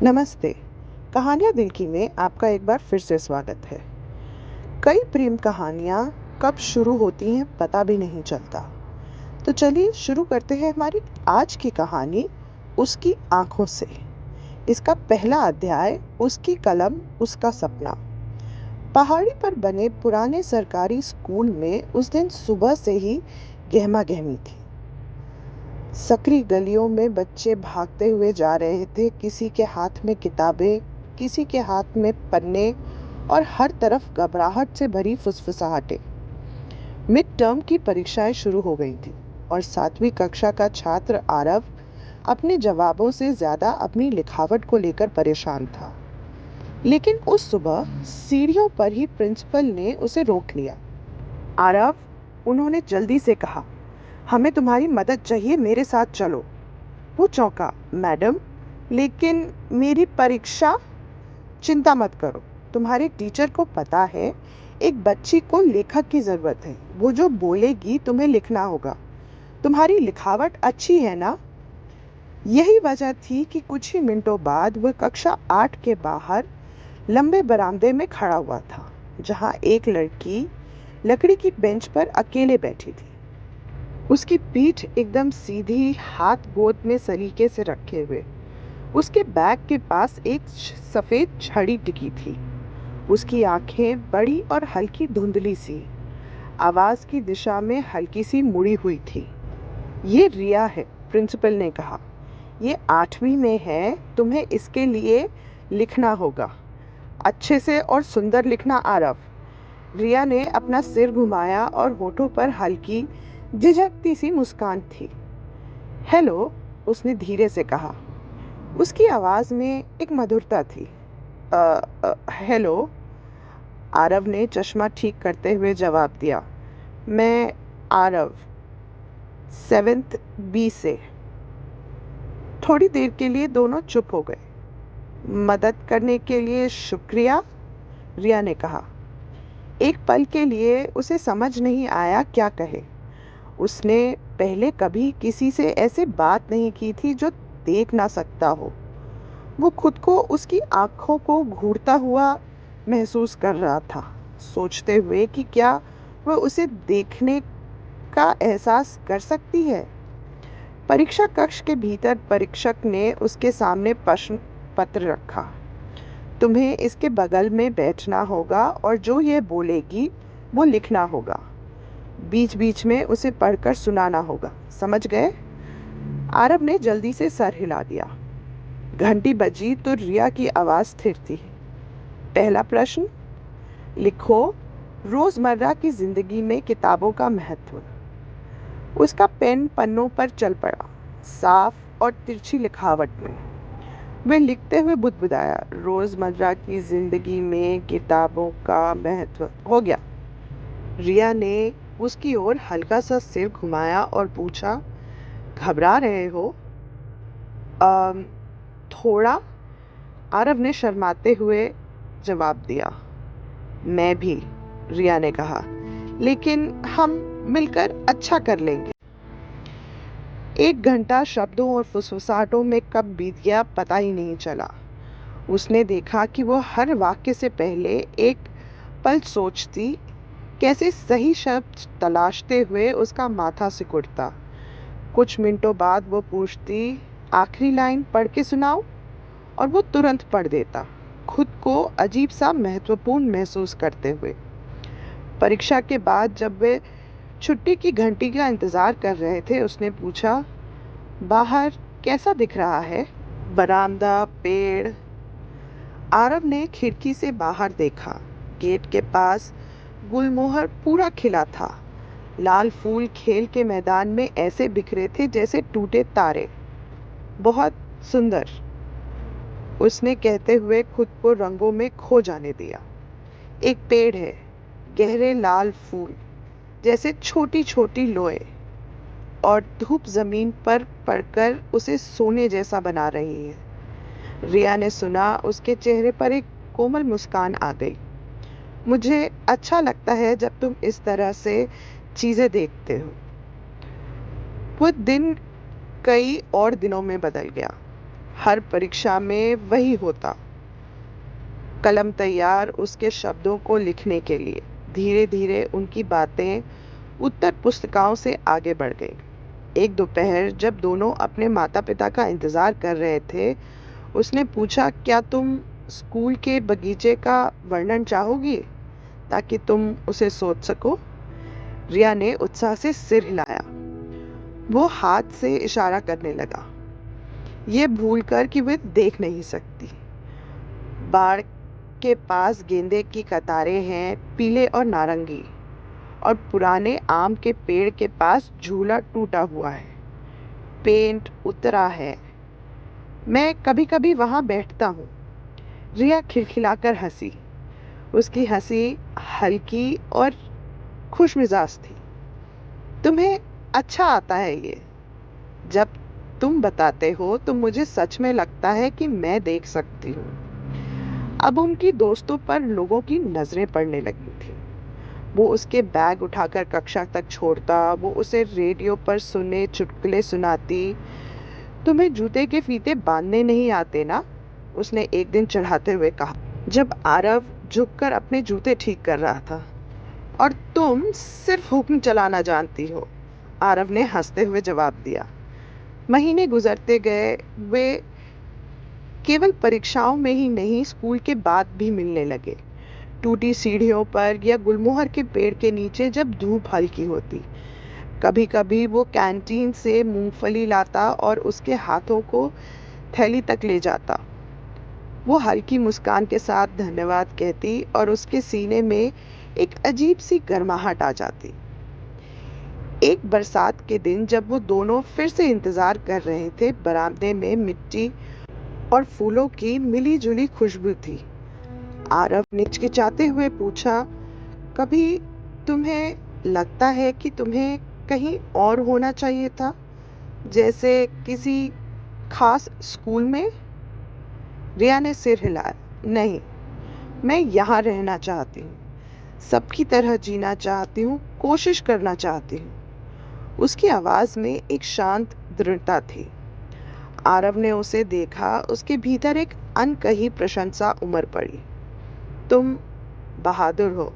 नमस्ते। कहानियाँ दिल की में आपका एक बार फिर से स्वागत है। कई प्रेम कहानियाँ कब शुरू होती हैं पता भी नहीं चलता। तो चलिए शुरू करते हैं हमारी आज की कहानी उसकी आंखों से। इसका पहला अध्याय उसकी कलम उसका सपना। पहाड़ी पर बने पुराने सरकारी स्कूल में उस दिन सुबह से ही गहमा गहमी थी। सकरी गलियों में बच्चे भागते हुए जा रहे थे, किसी के हाथ में किताबें, किसी के हाथ में पन्ने और हर तरफ घबराहट से भरी फुसफुसाहटें। मिड टर्म की परीक्षाएं शुरू हो गई थी और 7वीं कक्षा का छात्र आरव अपने जवाबों से ज्यादा अपनी लिखावट को लेकर परेशान था। लेकिन उस सुबह सीढ़ियों पर ही प्रिंसिपल ने उसे रोक लिया। आरव, उन्होंने जल्दी से कहा, हमें तुम्हारी मदद चाहिए, मेरे साथ चलो। वो चौंका, मैडम, लेकिन मेरी परीक्षा। चिंता मत करो, तुम्हारे टीचर को पता है एक बच्ची को लेखक की जरूरत है। वो जो बोलेगी तुम्हें लिखना होगा। तुम्हारी लिखावट अच्छी है ना? यही वजह थी कि कुछ ही मिनटों बाद वह कक्षा 8 के बाहर लंबे बरामदे में खड़ा हुआ था, जहां एक लड़की लकड़ी की बेंच पर अकेले बैठी थी। उसकी पीठ एकदम सीधी, हाथ गोद में सलीके से रखे हुए। उसके बैग के पास एक सफेद छड़ी टिकी थी। उसकी आंखें बड़ी और हल्की धुंधली सी, आवाज की दिशा में हल्की सी मुड़ी हुई थी। ये रिया है, प्रिंसिपल ने कहा। ये 8वीं में है, तुम्हें इसके लिए लिखना होगा। अच्छे से और सुंदर लिखना, आरव। रिया ने अपना सिर घुमाया और होठों पर हल्की झिझकती सी मुस्कान थी। हेलो, उसने धीरे से कहा। उसकी आवाज में एक मधुरता थी। हेलो, आरव ने चश्मा ठीक करते हुए जवाब दिया। मैं आरव, 7th बी से। थोड़ी देर के लिए दोनों चुप हो गए। मदद करने के लिए शुक्रिया, रिया ने कहा। एक पल के लिए उसे समझ नहीं आया क्या कहे। उसने पहले कभी किसी से ऐसे बात नहीं की थी जो देख ना सकता हो। वो खुद को उसकी आंखों को घूरता हुआ महसूस कर रहा था, सोचते हुए कि क्या वह उसे देखने का एहसास कर सकती है। परीक्षा कक्ष के भीतर परीक्षक ने उसके सामने प्रश्न पत्र रखा। तुम्हें इसके बगल में बैठना होगा और जो यह बोलेगी वो लिखना होगा। बीच बीच में उसे पढ़कर सुनाना होगा, समझ गए? आरव ने जल्दी से सर हिला दिया। घंटी बजी तो रिया की आवाज स्थिर थी। पहला प्रश्न, लिखो रोजमर्रा की जिंदगी में किताबों का महत्व। उसका पेन पन्नों पर चल पड़ा, साफ और तिरछी लिखावट में। वह लिखते हुए बुदबुदाया, रोजमर्रा की जिंदगी में किताबों का महत्व। हो गया। रिया ने उसकी ओर हल्का सा सिर घुमाया और पूछा, घबरा रहे हो? थोड़ा, आरव ने शर्माते हुए जवाब दिया। मैं भी, रिया ने कहा, लेकिन हम मिलकर अच्छा कर लेंगे। 1 घंटा शब्दों और फुसफुसाहटों में कब बीत गया पता ही नहीं चला। उसने देखा कि वो हर वाक्य से पहले एक पल सोचती, कैसे सही शब्द तलाशते हुए उसका माथा सिकुड़ता। कुछ मिनटों बाद वो पूछती, आखिरी लाइन पढ़ के सुनाओ, और वो तुरंत पढ़ देता, खुद को अजीब सा महत्वपूर्ण महसूस करते हुए। परीक्षा के बाद जब वे छुट्टी की घंटी का इंतजार कर रहे थे, उसने पूछा, बाहर कैसा दिख रहा है? बरामदा, पेड़? आरव ने खिड़की से बाहर देखा। गेट के पास गुलमोहर पूरा खिला था। लाल फूल खेल के मैदान में ऐसे बिखरे थे जैसे टूटे तारे। बहुत सुंदर, उसने कहते हुए खुद को रंगों में खो जाने दिया। एक पेड़ है, गहरे लाल फूल जैसे छोटी छोटी लोए, और धूप जमीन पर पड़कर उसे सोने जैसा बना रही है। रिया ने सुना, उसके चेहरे पर एक कोमल मुस्कान आ गई। मुझे अच्छा लगता है जब तुम इस तरह से चीजें देखते हो। वो दिन कई और दिनों में बदल गया। हर परीक्षा में वही होता, कलम तैयार उसके शब्दों को लिखने के लिए। धीरे धीरे उनकी बातें उत्तर पुस्तिकाओं से आगे बढ़ गई। एक दोपहर जब दोनों अपने माता पिता का इंतजार कर रहे थे, उसने पूछा, क्या तुम स्कूल के बगीचे का वर्णन चाहोगी ताकि तुम उसे सोच सको? रिया ने उत्साह से सिर हिलाया। वो हाथ से इशारा करने लगा, ये भूलकर कि वे देख नहीं सकती। बाड़ के पास गेंदे की कतारें हैं, पीले और नारंगी, और पुराने आम के पेड़ के पास झूला टूटा हुआ है, पेंट उतरा है। मैं कभी कभी वहां बैठता हूँ। रिया खिलखिलाकर हंसी। उसकी हंसी हल्की और खुशमिजाज थी। तुम्हें अच्छा आता है ये। जब तुम बताते हो तो मुझे सच में लगता है कि मैं देख सकती हूँ। अब उनकी दोस्तों पर लोगों की नजरें पड़ने लगी थी। वो उसके बैग उठाकर कक्षा तक छोड़ता, वो उसे रेडियो पर सुने चुटकुले सुनाती। तुम्हें जूते के फीते बांधने नहीं आते ना? उसने एक दिन चढ़ाते हुए कहा, जब आरव झुककर अपने जूते ठीक कर रहा था। और तुम सिर्फ हुक्म चलाना जानती हो, आरव ने हंसते हुए जवाब दिया। महीने गुजरते गए। वे केवल परीक्षाओं में ही नहीं, स्कूल के बाद भी मिलने लगे। टूटी सीढ़ियों पर या गुलमोहर के पेड़ के नीचे जब धूप हल्की होती। कभी कभी वो कैंटीन से मूंगफली लाता और उसके हाथों को थैली तक ले जाता। वो हल्की मुस्कान के साथ धन्यवाद कहती और उसके सीने में एक अजीब सी गर्माहट आ जाती। एक बरसात के दिन जब वो दोनों फिर से इंतजार कर रहे थे, बरामदे में मिट्टी और फूलों की मिली जुली खुशबू थी। आरव ने हिचकिचाते हुए पूछा, कभी तुम्हें लगता है कि तुम्हें कहीं और होना चाहिए था, जैसे किसी खास स्कूल में? रिया ने सिर हिलाया। नहीं, मैं यहाँ रहना चाहती हूँ, सबकी तरह जीना चाहती हूँ, कोशिश करना चाहती हूँ। उसकी आवाज में एक शांत दृढ़ता थी। आरव ने उसे देखा। उसके भीतर एक अनकही प्रशंसा उमड़ पड़ी। तुम बहादुर हो,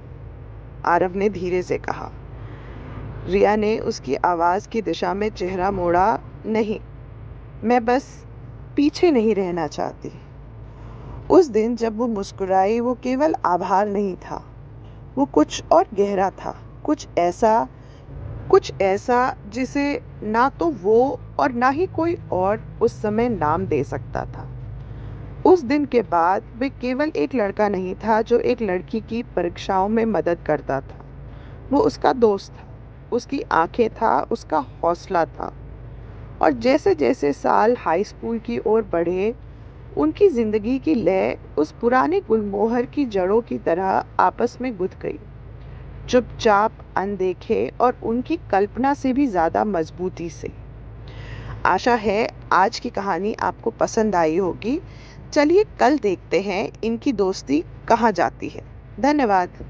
आरव ने धीरे से कहा। रिया ने उसकी आवाज की दिशा में चेहरा मोड़ा। नहीं, मैं बस पीछे नहीं रहना चाहती। उस दिन जब वो मुस्कुराई, वो केवल आभार नहीं था, वो कुछ और गहरा था। कुछ ऐसा जिसे ना तो वो और ना ही कोई और उस समय नाम दे सकता था। उस दिन के बाद वे केवल एक लड़का नहीं था जो एक लड़की की परीक्षाओं में मदद करता था। वो उसका दोस्त था, उसकी आंखें था, उसका हौसला था। और जैसे जैसे साल हाई स्कूल की ओर बढ़े, उनकी जिंदगी की लय उस पुराने गुलमोहर की जड़ों की तरह आपस में गुथ गई, चुपचाप, अनदेखे और उनकी कल्पना से भी ज्यादा मजबूती से। आशा है आज की कहानी आपको पसंद आई होगी। चलिए कल देखते हैं इनकी दोस्ती कहाँ जाती है। धन्यवाद।